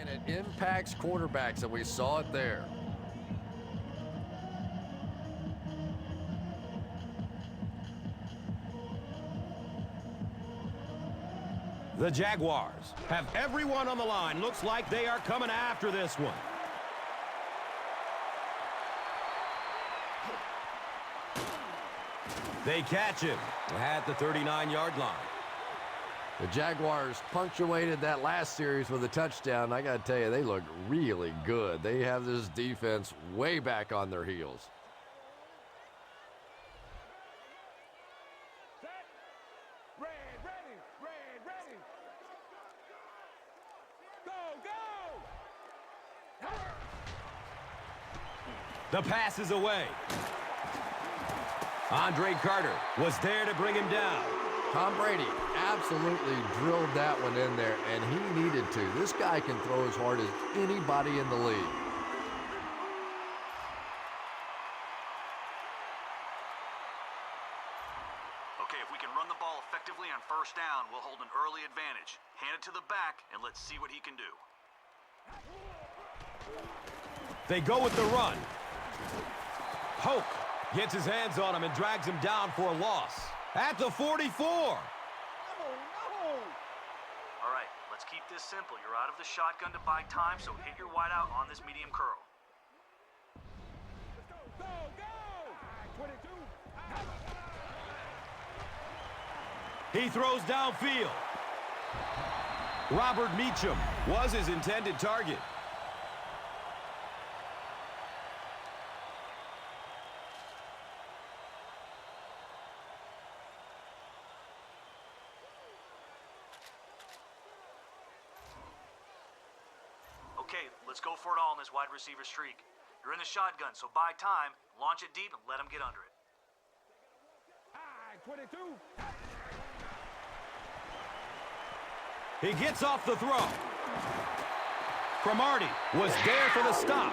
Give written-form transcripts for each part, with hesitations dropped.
And it impacts quarterbacks, and we saw it there. The Jaguars have everyone on the line. Looks like they are coming after this one. They catch him at the 39-yard line. The Jaguars punctuated that last series with a touchdown. I got to tell you, they look really good. They have this defense way back on their heels. Ready. Go! The pass is away. Andre Carter was there to bring him down. Tom Brady absolutely drilled that one in there, and he needed to. This guy can throw as hard as anybody in the league. Okay, if we can run the ball effectively on first down, we'll hold an early advantage. Hand it to the back, and let's see what he can do. They go with the run. Hoke gets his hands on him and drags him down for a loss. At the 44. All right, let's keep this simple. You're out of the shotgun to buy time, so hit your wide out on this medium curl. Go! 22. He throws downfield. Robert Meacham was his intended target. Okay, let's go for it all in this wide receiver streak. You're in the shotgun, so buy time, launch it deep, and let him get under it. 22. He gets off the throw. Cromartie was there for the stop.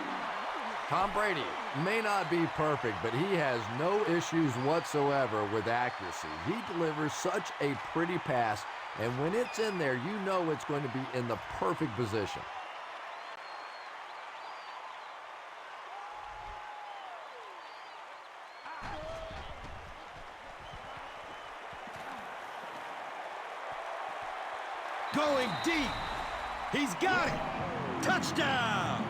Tom Brady may not be perfect, but he has no issues whatsoever with accuracy. He delivers such a pretty pass, and when it's in there, you know it's going to be in the perfect position. Going deep. He's got it. Touchdown.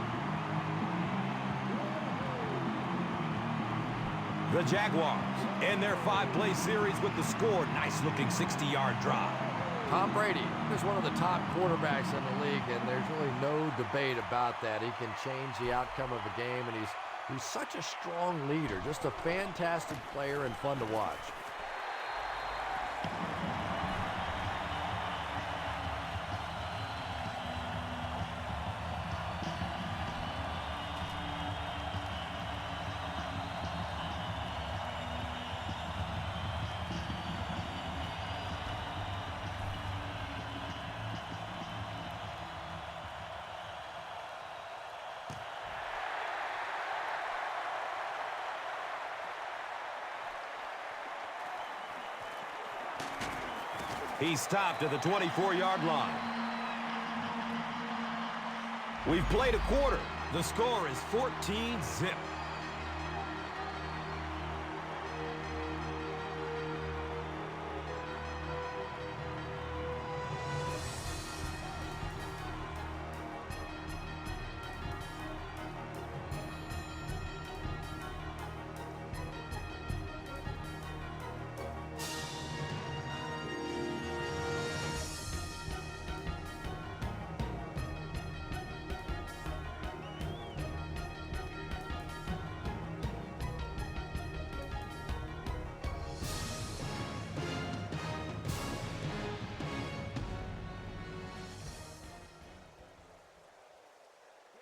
The Jaguars end their 5-play series with the score. Nice-looking 60-yard drive. Tom Brady is one of the top quarterbacks in the league, and there's really no debate about that. He can change the outcome of a game, and he's such a strong leader, just a fantastic player and fun to watch. He stopped at the 24-yard line. We've played a quarter. The score is 14-zip.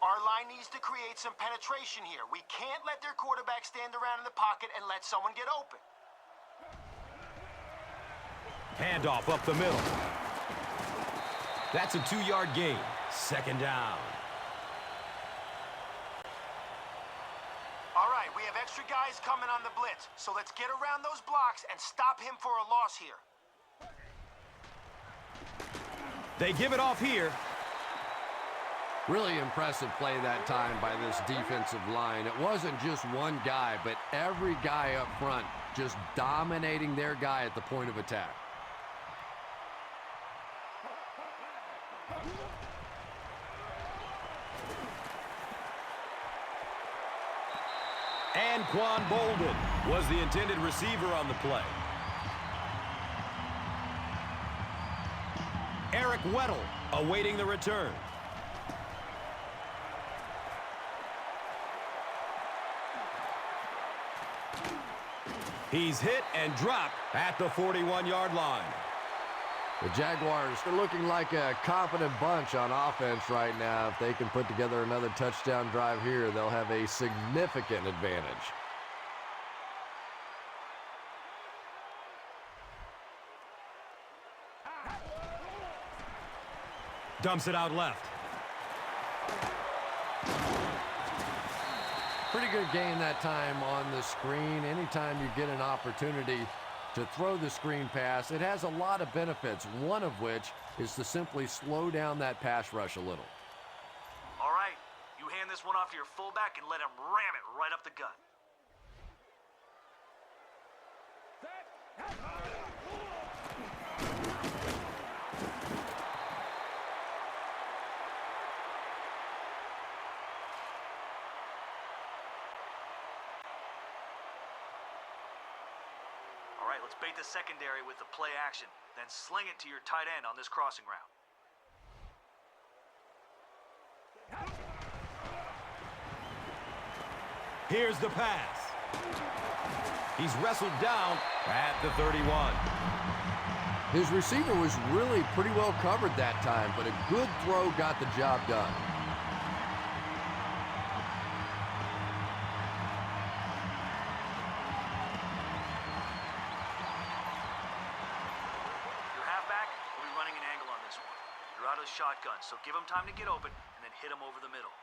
Our line needs to create some penetration here. We can't let their quarterback stand around in the pocket and let someone get open. Handoff up the middle. That's a 2-yard gain. Second down. All right, we have extra guys coming on the blitz, so let's get around those blocks and stop him for a loss here. They give it off here. Really impressive play that time by this defensive line. It wasn't just one guy, but every guy up front just dominating their guy at the point of attack. Anquan Bolden was the intended receiver on the play. Eric Weddle awaiting the return. He's hit and dropped at the 41-yard line. The Jaguars are looking like a confident bunch on offense right now. If they can put together another touchdown drive here, they'll have a significant advantage. Dumps it out left. Pretty good game that time on the screen. Anytime you get an opportunity to throw the screen pass, it has a lot of benefits, one of which is to simply slow down that pass rush a little. All right, you hand this one off to your fullback and let him ram it right up the gut. All right, let's bait the secondary with the play action, then sling it to your tight end on this crossing route. Here's the pass. He's wrestled down at the 31. His receiver was really pretty well covered that time, but a good throw got the job done. Your halfback will be running an angle on this one. You're out of the shotgun, so give him time to get open and then hit him over the middle.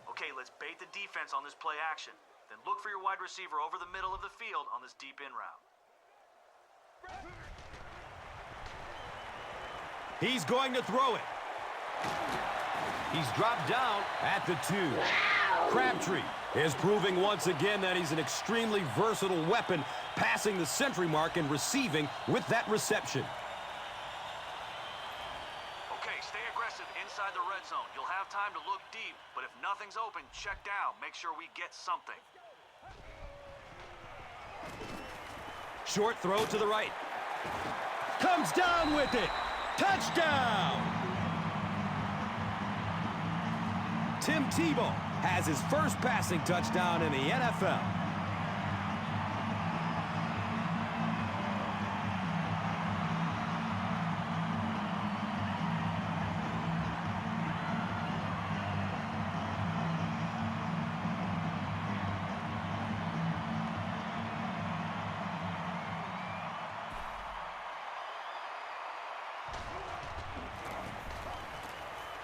Okay, let's bait the defense on this play action. Then look for your wide receiver over the middle of the field on this deep in route. He's going to throw it. He's dropped down at the 2. Crabtree is proving once again that he's an extremely versatile weapon, passing the century mark and receiving with that reception. Okay, stay aggressive inside the red zone. You'll have time to look deep, but if nothing's open, check down. Make sure we get something. Short throw to the right. Comes down with it. Touchdown! Tim Tebow has his first passing touchdown in the NFL.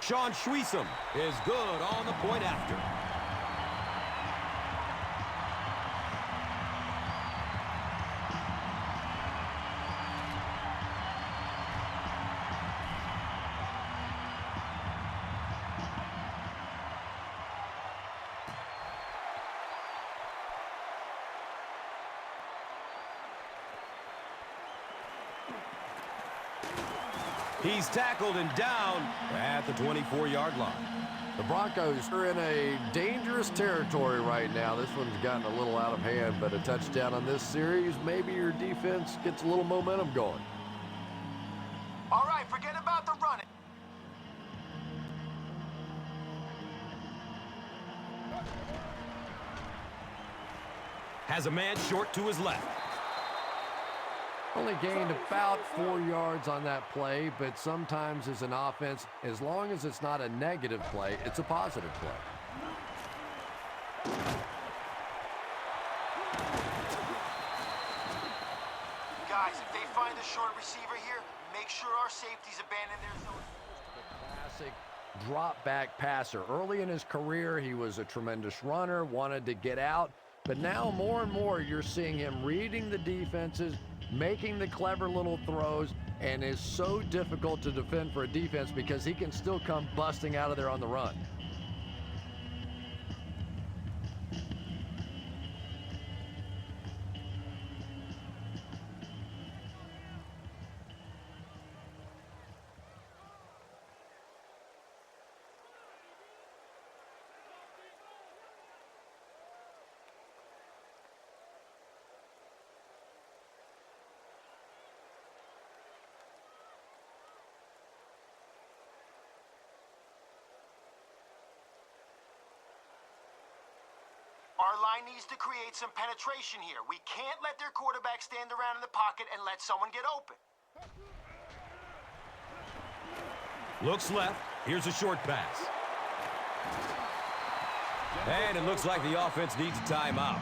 Sean Schweesum is good on the point after. He's tackled and down at the 24-yard line. The Broncos are in a dangerous territory right now. This one's gotten a little out of hand, but a touchdown on this series, maybe your defense gets a little momentum going. All right, forget about the run. Has a man short to his left. Only gained about 4 yards on that play, but sometimes as an offense, as long as it's not a negative play, it's a positive play. Guys, if they find a short receiver here, make sure our safeties abandon their zone. Classic drop-back passer. Early in his career, he was a tremendous runner, wanted to get out, but now more and more you're seeing him reading the defenses, making the clever little throws, and is so difficult to defend for a defense because he can still come busting out of there on the run. Our line needs to create some penetration here. We can't let their quarterback stand around in the pocket and let someone get open. Looks left. Here's a short pass. And it looks like the offense needs a timeout.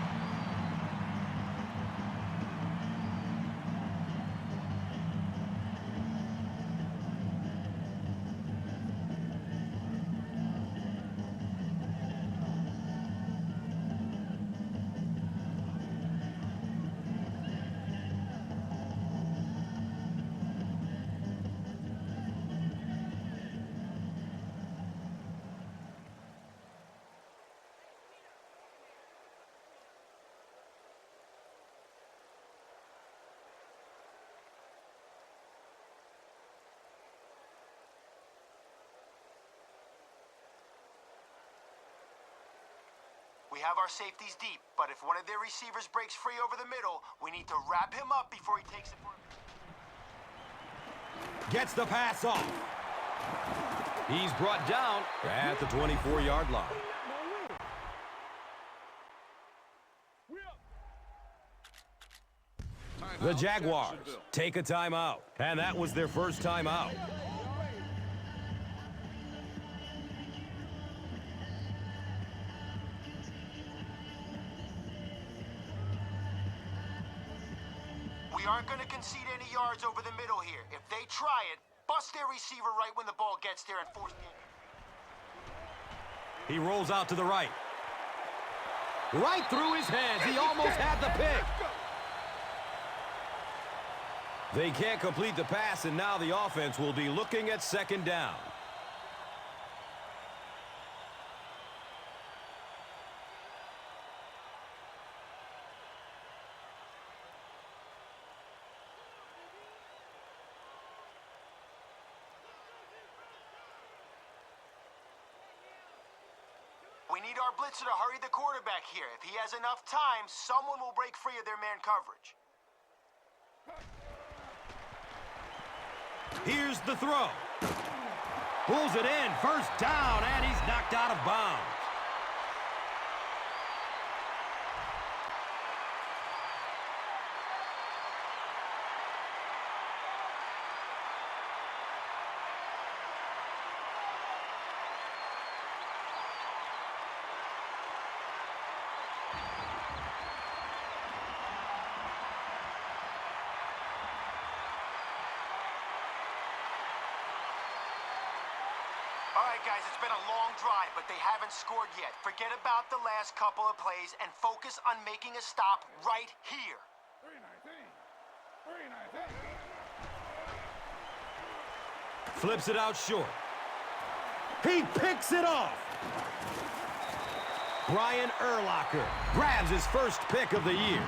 We have our safeties deep, but if one of their receivers breaks free over the middle, we need to wrap him up before he takes it for Gets the pass off. He's brought down at the 24-yard line. The Jaguars take a timeout, and that was their first timeout. We aren't going to concede any yards over the middle here. If they try it, bust their receiver right when the ball gets there and force the... He rolls out to the right. Right through his hands. He almost had the pick. They can't complete the pass, and now the offense will be looking at second down. We need our blitzer to hurry the quarterback here. If he has enough time, someone will break free of their man coverage. Here's the throw. Pulls it in. First down, and he's knocked out of bounds. All right, guys, it's been a long drive, but they haven't scored yet. Forget about the last couple of plays and focus on making a stop right here. 319. Flips it out short. He picks it off. Brian Urlacher grabs his first pick of the year.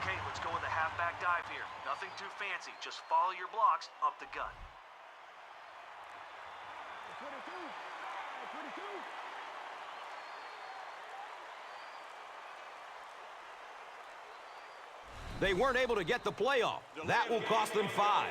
Okay, let's go with a halfback dive here. Nothing too fancy. Just follow your blocks up the gut. 22. 22. They weren't able to get the play off. That will cost them 5.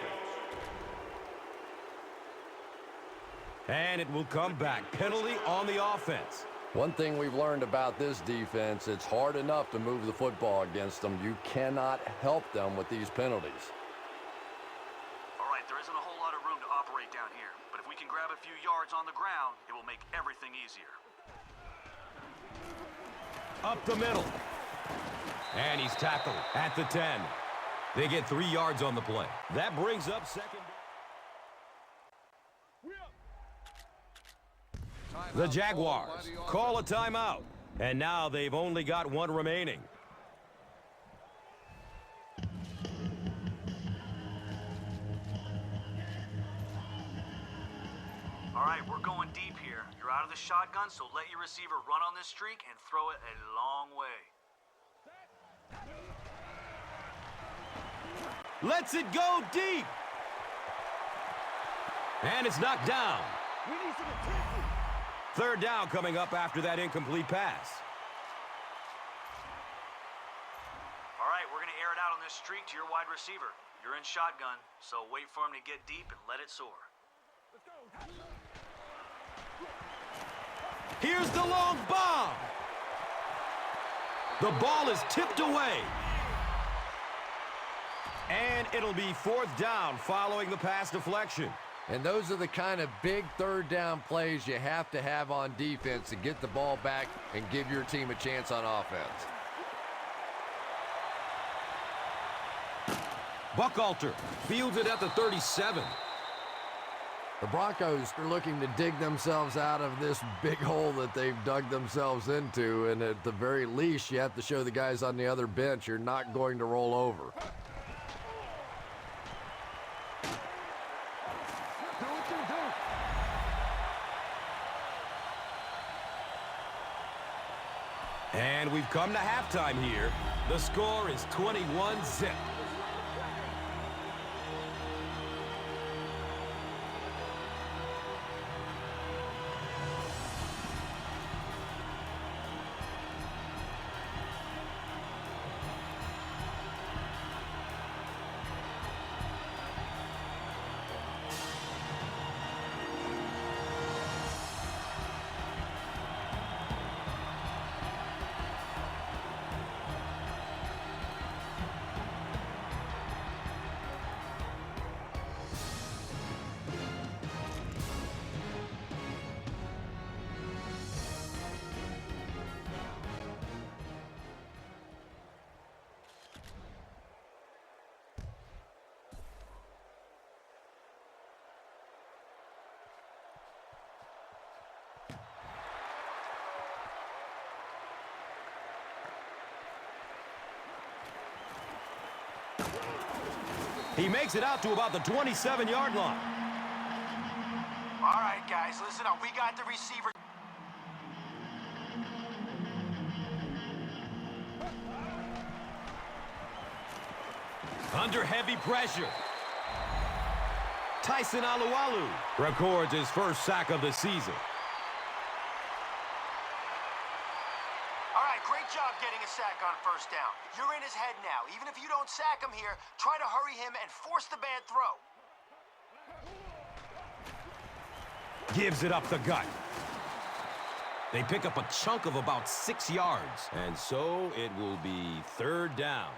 And it will come back. Penalty on the offense. One thing we've learned about this defense, it's hard enough to move the football against them. You cannot help them with these penalties. All right, there isn't a whole lot on the ground, it will make everything easier. Up the middle. And he's tackled at the 10. They get 3 yards on the play. That brings up second. The Jaguars call a timeout. And now they've only got one remaining. All right, we're going deep here. You're out of the shotgun, so let your receiver run on this streak and throw it a long way. Lets it go deep. And it's knocked down. We need some attention. Third down coming up after that incomplete pass. All right, we're going to air it out on this streak to your wide receiver. You're in shotgun, so wait for him to get deep and let it soar. Let's go. Here's the long bomb. The ball is tipped away. And it'll be fourth down following the pass deflection. And those are the kind of big third down plays you have to have on defense to get the ball back and give your team a chance on offense. Buchalter fields it at the 37. The Broncos are looking to dig themselves out of this big hole that they've dug themselves into, and at the very least, you have to show the guys on the other bench you're not going to roll over. Do what you do. And we've come to halftime here. The score is 21-zip. He makes it out to about the 27-yard line. All right, guys, listen up. We got the receiver. Under heavy pressure. Tyson Alualu records his first sack of the season. All right, great job getting a sack on first down. You're in his head now. Even if you don't sack him here, try to hurry him and force the bad throw. Gives it up the gut. They pick up a chunk of about 6 yards. And so it will be third down.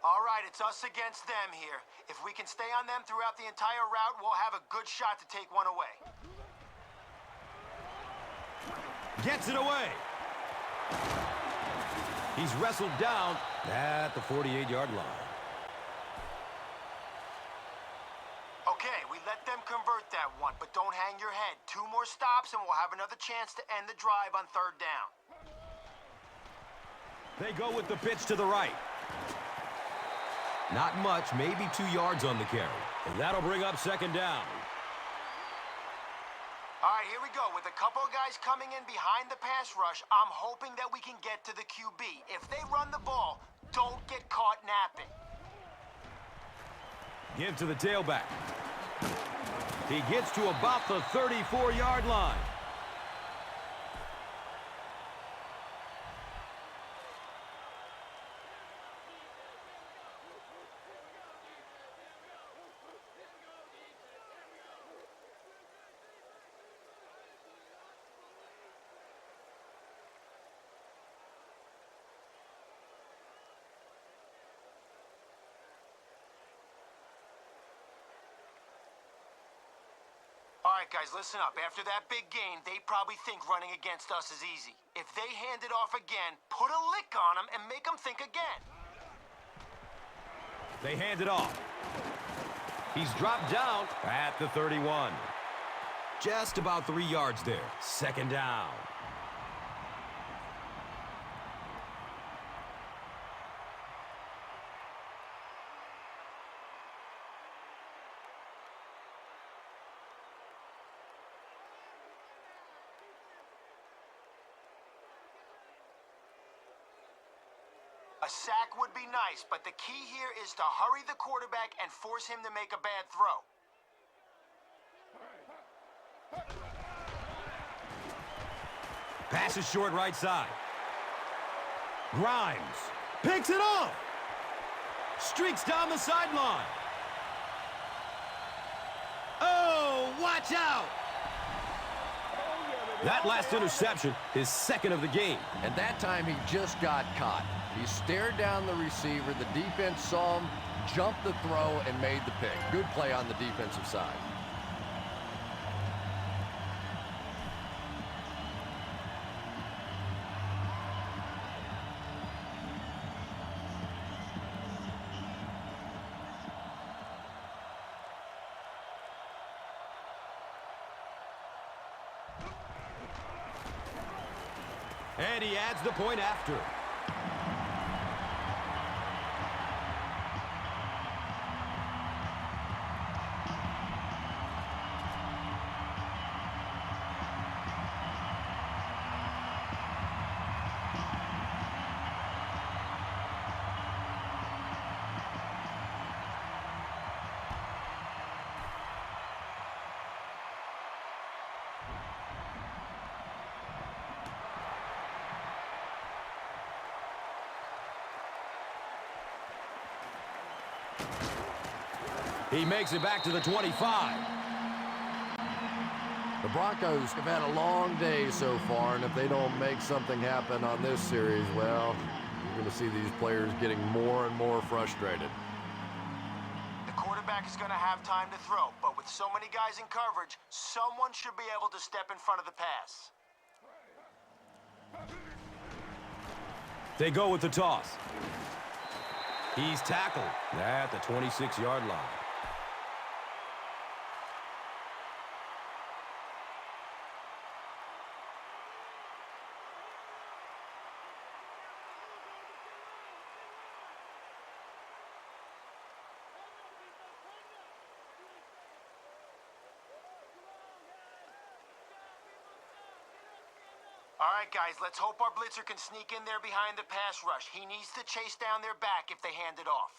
All right, it's us against them here. If we can stay on them throughout the entire route, we'll have a good shot to take one away. Gets it away. He's wrestled down at the 48-yard line. Okay, we let them convert that one, but don't hang your head. 2 more stops and we'll have another chance to end the drive on third down. They go with the pitch to the right. Not much, maybe 2 yards on the carry. And that'll bring up second down. All right, here we go. With a couple of guys coming in behind the pass rush, I'm hoping that we can get to the QB. If they run the ball, don't get caught napping. Give to the tailback. He gets to about the 34-yard line. right, guys, listen up. After that big gain, they probably think running against us is easy. If they hand it off again, put a lick on them and make them think again. They hand it off. He's dropped down at the 31. Just about 3 yards there. Second down. A sack would be nice, but the key here is to hurry the quarterback and force him to make a bad throw. Pass is short right side. Grimes picks it off. Streaks down the sideline. Oh, watch out! That last interception is second of the game. And that time he just got caught. He stared down the receiver. The defense saw him, jumped the throw, and made the pick. Good play on the defensive side. And he adds the point after. He makes it back to the 25. The Broncos have had a long day so far, and if they don't make something happen on this series, well, you're going to see these players getting more and more frustrated. The quarterback is going to have time to throw, but with so many guys in coverage, someone should be able to step in front of the pass. They go with the toss. He's tackled at the 26-yard line. All right, guys, let's hope our blitzer can sneak in there behind the pass rush. He needs to chase down their back if they hand it off.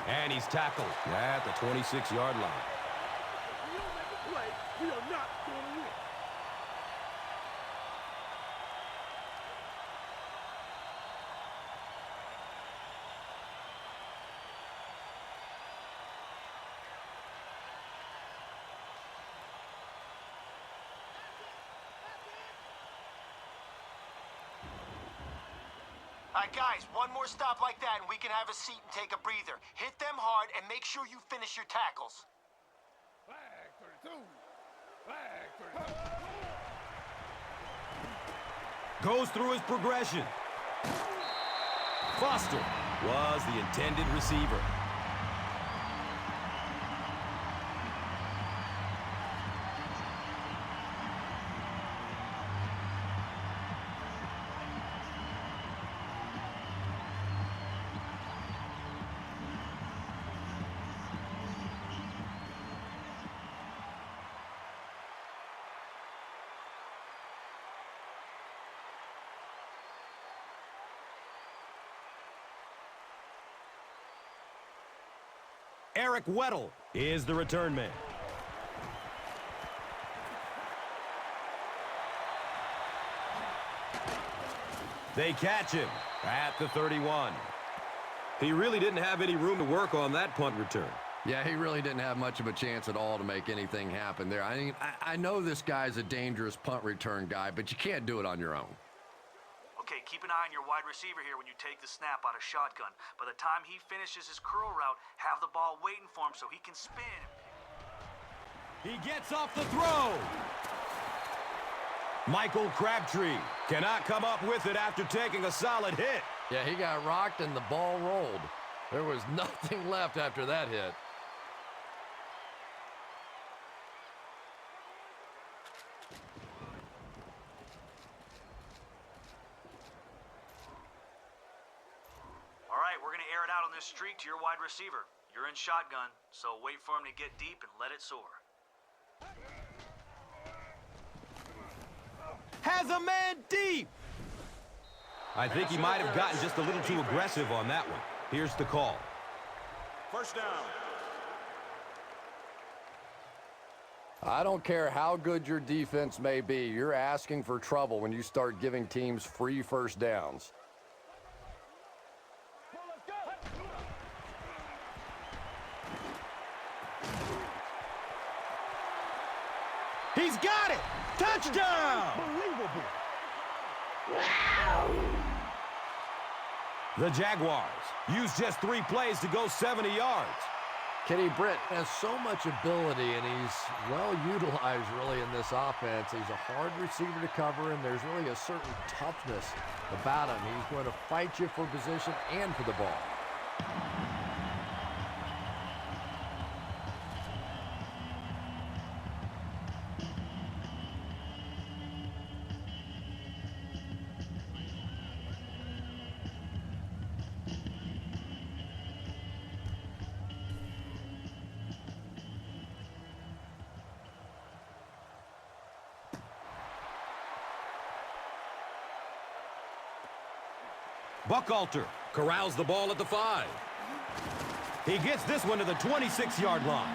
And he's tackled at the 26-yard line. If we don't make a play, we are not going to win. All right, guys, one more stop like that and we can have a seat and take a breather. Hit them hard and make sure you finish your tackles. Flag 32. Flag 32. Goes through his progression. Foster was the intended receiver. Eric Weddle is the return man. They catch him at the 31. He really didn't have any room to work on that punt return. Yeah, he really didn't have much of a chance at all to make anything happen there. I mean, I know this guy's a dangerous punt return guy, but you can't do it on your own. Okay, keep an eye on your wide receiver here when you take the snap out of shotgun. By the time he finishes his curl route, have the ball waiting for him so he can spin. He gets off the throw. Michael Crabtree cannot come up with it after taking a solid hit. Yeah, he got rocked and the ball rolled. There was nothing left after that hit. All right, we're going to air it out on this streak to your wide receiver. You're in shotgun, so wait for him to get deep and let it soar. Has a man deep. I think he might have gotten just a little too aggressive on that one. Here's the call. First down. I don't care how good your defense may be, you're asking for trouble when you start giving teams free first downs. He's got it! Touchdown! Unbelievable. The Jaguars use just 3 plays to go 70 yards. Kenny Britt has so much ability, and he's well utilized really in this offense. He's a hard receiver to cover, and there's really a certain toughness about him. He's going to fight you for position and for the ball. Buchalter corrals the ball at the 5. He gets this one to the 26-yard line.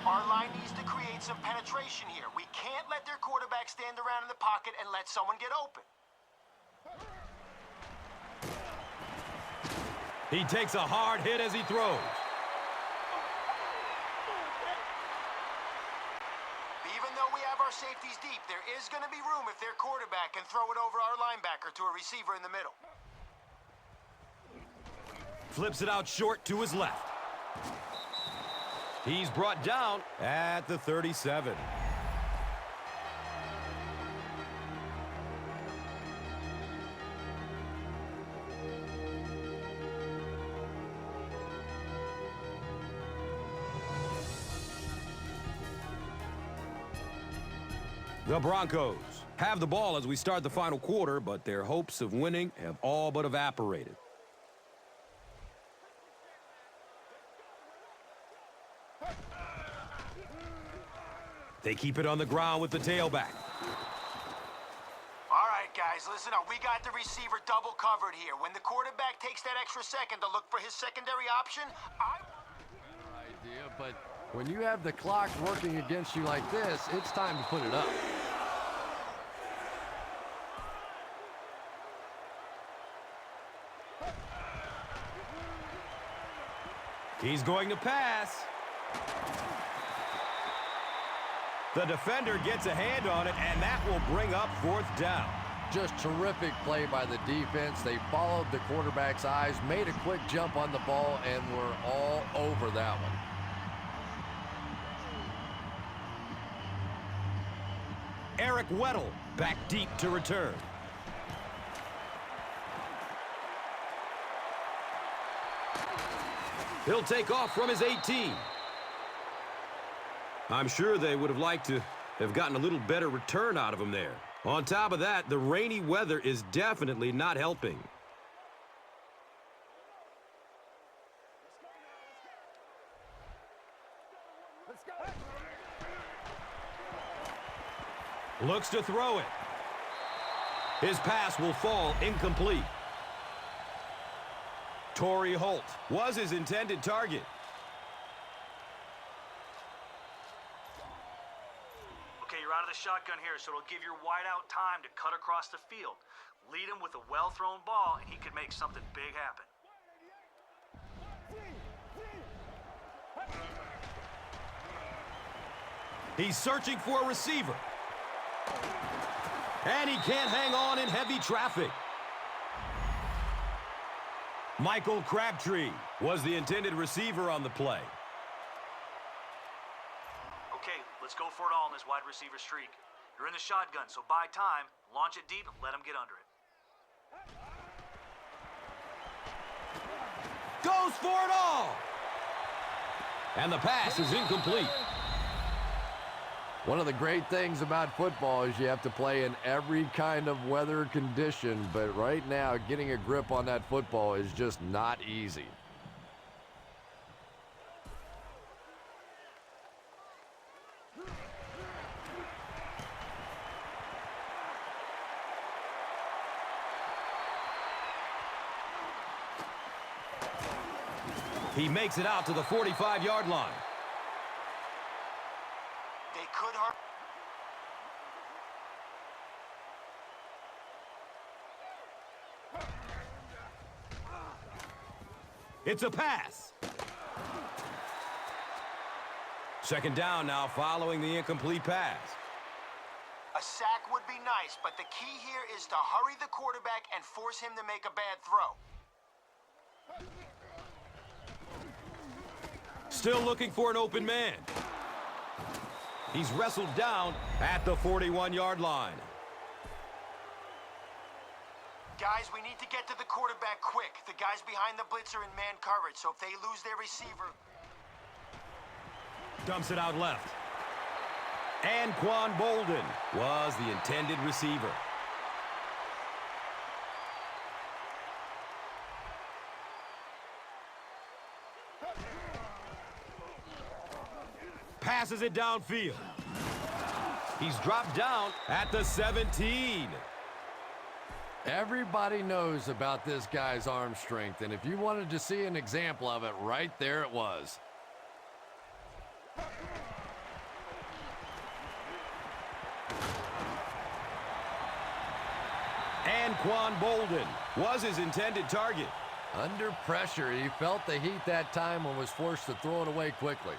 Our line needs to create some penetration here. We can't let their quarterback stand around in the pocket and let someone get open. He takes a hard hit as he throws. Even though we have our safeties deep, there is going to be room if their quarterback can throw it over our linebacker to a receiver in the middle. Flips it out short to his left. He's brought down at the 37. The Broncos have the ball as we start the final quarter, but their hopes of winning have all but evaporated. They keep it on the ground with the tailback. All right, guys, listen up. We got the receiver double covered here. When the quarterback takes that extra second to look for his secondary option, Idea, but when you have the clock working against you like this, it's time to put it up. He's going to pass. The defender gets a hand on it, and that will bring up 4th down. Just terrific play by the defense. They followed the quarterback's eyes, made a quick jump on the ball, and were all over that one. Eric Weddle back deep to return. He'll take off from his 18. I'm sure they would have liked to have gotten a little better return out of him there. On top of that, the rainy weather is definitely not helping. Looks to throw it. His pass will fall incomplete. Torrey Holt was his intended target. Okay, you're out of the shotgun here, so it'll give your wideout time to cut across the field. Lead him with a well-thrown ball, and he could make something big happen. He's searching for a receiver. And he can't hang on in heavy traffic. Michael Crabtree was the intended receiver on the play. Okay, let's go for it all in this wide receiver streak. You're in the shotgun, so buy time, launch it deep, and let him get under it. Goes for it all! And the pass is incomplete. One of the great things about football is you have to play in every kind of weather condition, but right now, getting a grip on that football is just not easy. He makes it out to the 45-yard line. They could hurt. It's a pass. Second down now following the incomplete pass. A sack would be nice, but the key here is to hurry the quarterback and force him to make a bad throw. Still looking for an open man. He's wrestled down at the 41-yard line. Guys, we need to get to the quarterback quick. The guys behind the blitz are in man coverage, so if they lose their receiver... Dumps it out left. Anquan Bolden was the intended receiver. Passes it downfield. He's dropped down at the 17. Everybody knows about this guy's arm strength, and if you wanted to see an example of it, right there it was. Anquan Bolden was his intended target. Under pressure, he felt the heat that time and was forced to throw it away quickly.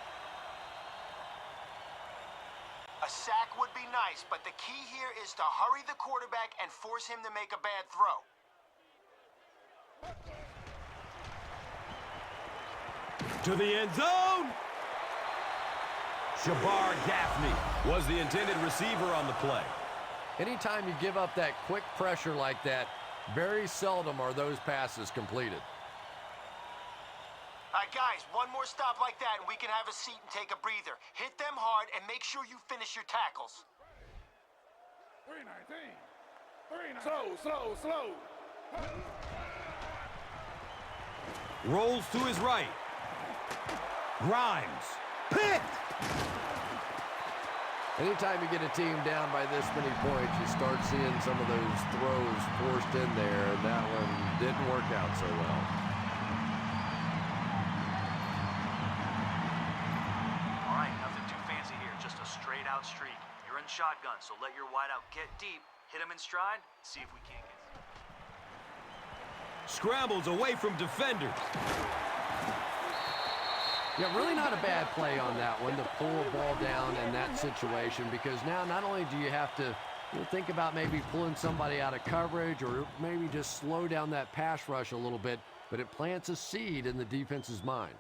A sack would be nice, but the key here is to hurry the quarterback and force him to make a bad throw. To the end zone. Shabar Gaffney was the intended receiver on the play. Anytime you give up that quick pressure like that, very seldom are those passes completed. All right, guys, one more stop like that and we can have a seat and take a breather. Hit them hard and make sure you finish your tackles. 319. Slow. Rolls to his right. Grimes. Picked! Anytime you get a team down by this many points, you start seeing some of those throws forced in there, and that one didn't work out so well. All right, nothing too fancy here, just a straight-out streak. You're in shotgun, so let your wideout get deep, hit him in stride, see if we can't get through. Scrambles away from defenders. Yeah, really not a bad play on that one to pull a ball down in that situation, because now not only do you have to think about maybe pulling somebody out of coverage or maybe just slow down that pass rush a little bit, but it plants a seed in the defense's mind.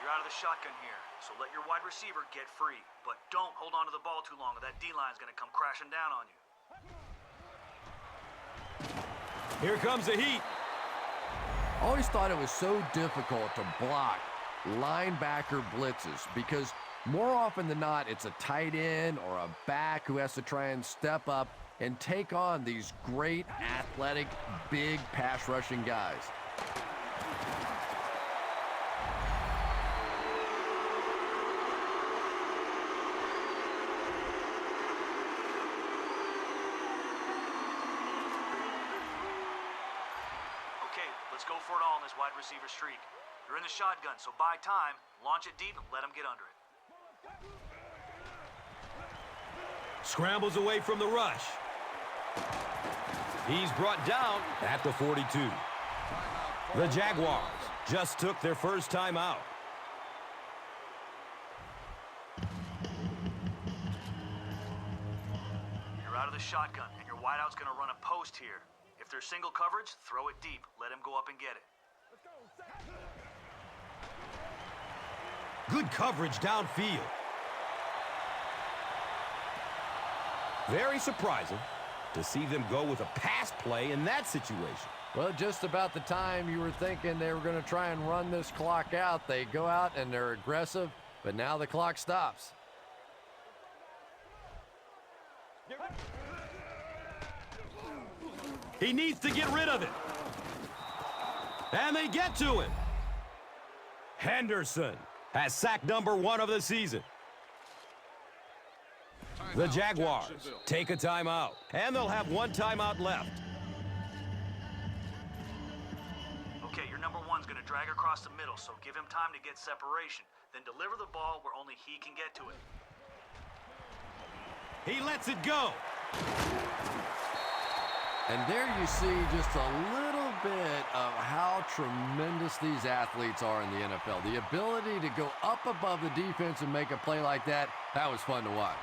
You're out of the shotgun here, so let your wide receiver get free. But don't hold on to the ball too long or that D-line's going to come crashing down on you. Here comes the heat. Always thought it was so difficult to block linebacker blitzes because more often than not, it's a tight end or a back who has to try and step up and take on these great athletic, big pass rushing guys. let's go for it all in this wide receiver streak. You're in the shotgun, so buy time, launch it deep, and let him get under it. Scrambles away from the rush. He's brought down at the 42. The Jaguars just took their first time out. You're out of the shotgun, and your wideout's going to run a post here. If there's single coverage, throw it deep. Let him go up and get it. Good coverage downfield. Very surprising to see them go with a pass play in that situation. Well, just about the time you were thinking they were going to try and run this clock out, they go out and they're aggressive, but now the clock stops. He needs to get rid of it. And they get to him. Henderson has sack number 1 of the season. The Jaguars take a timeout, and they'll have 1 timeout left. Okay, your number 1's going to drag across the middle, so give him time to get separation. Then deliver the ball where only he can get to it. He lets it go. And there you see just a little bit of how tremendous these athletes are in the NFL. The ability to go up above the defense and make a play like that, that was fun to watch.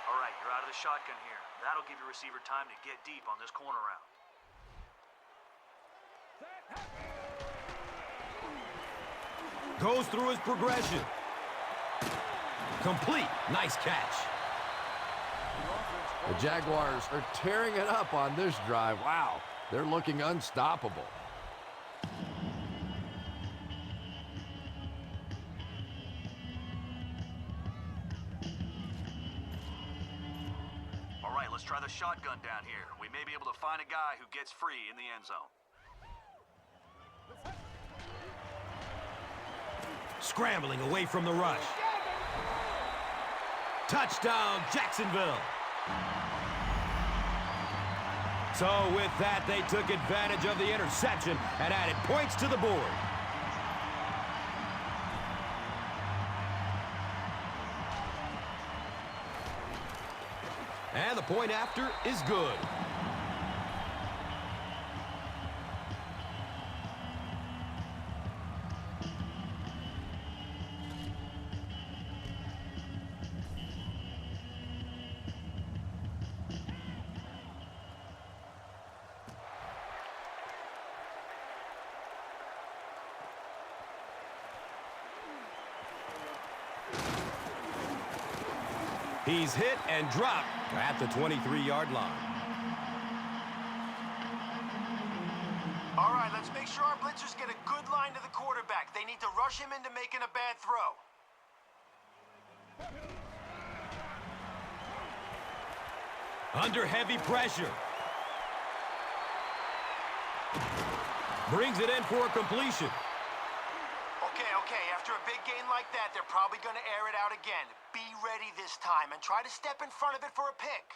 All right, you're out of the shotgun here. That'll give your receiver time to get deep on this corner route. Goes through his progression. Complete. Nice catch. The Jaguars are tearing it up on this drive. Wow, they're looking unstoppable. All right, let's try the shotgun down here. We may be able to find a guy who gets free in the end zone. Scrambling away from the rush. Touchdown, Jacksonville. So with that, they took advantage of the interception and added points to the board. And the point after is good. He's hit and dropped at the 23-yard line. All right, let's make sure our blitzers get a good line to the quarterback. They need to rush him into making a bad throw. Under heavy pressure. Brings it in for a completion. Okay, after a big gain like that, they're probably going to air it out again. Be ready this time and try to step in front of it for a pick.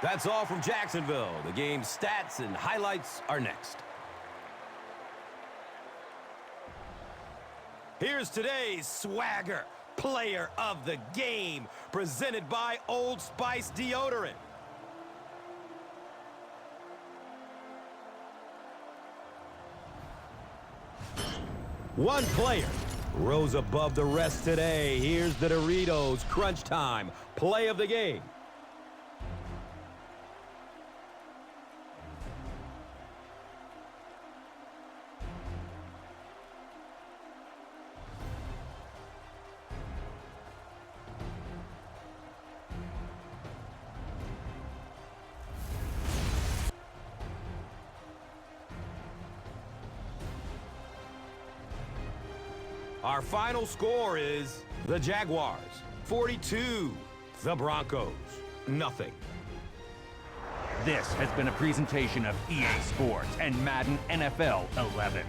That's all from Jacksonville. The game's stats and highlights are next. Here's today's Swagger Player of the Game, presented by Old Spice Deodorant. One player rose above the rest today. Here's the Doritos Crunch Time Play of the Game. Our final score is the Jaguars 42, the Broncos nothing. This has been a presentation of EA Sports and Madden NFL 11.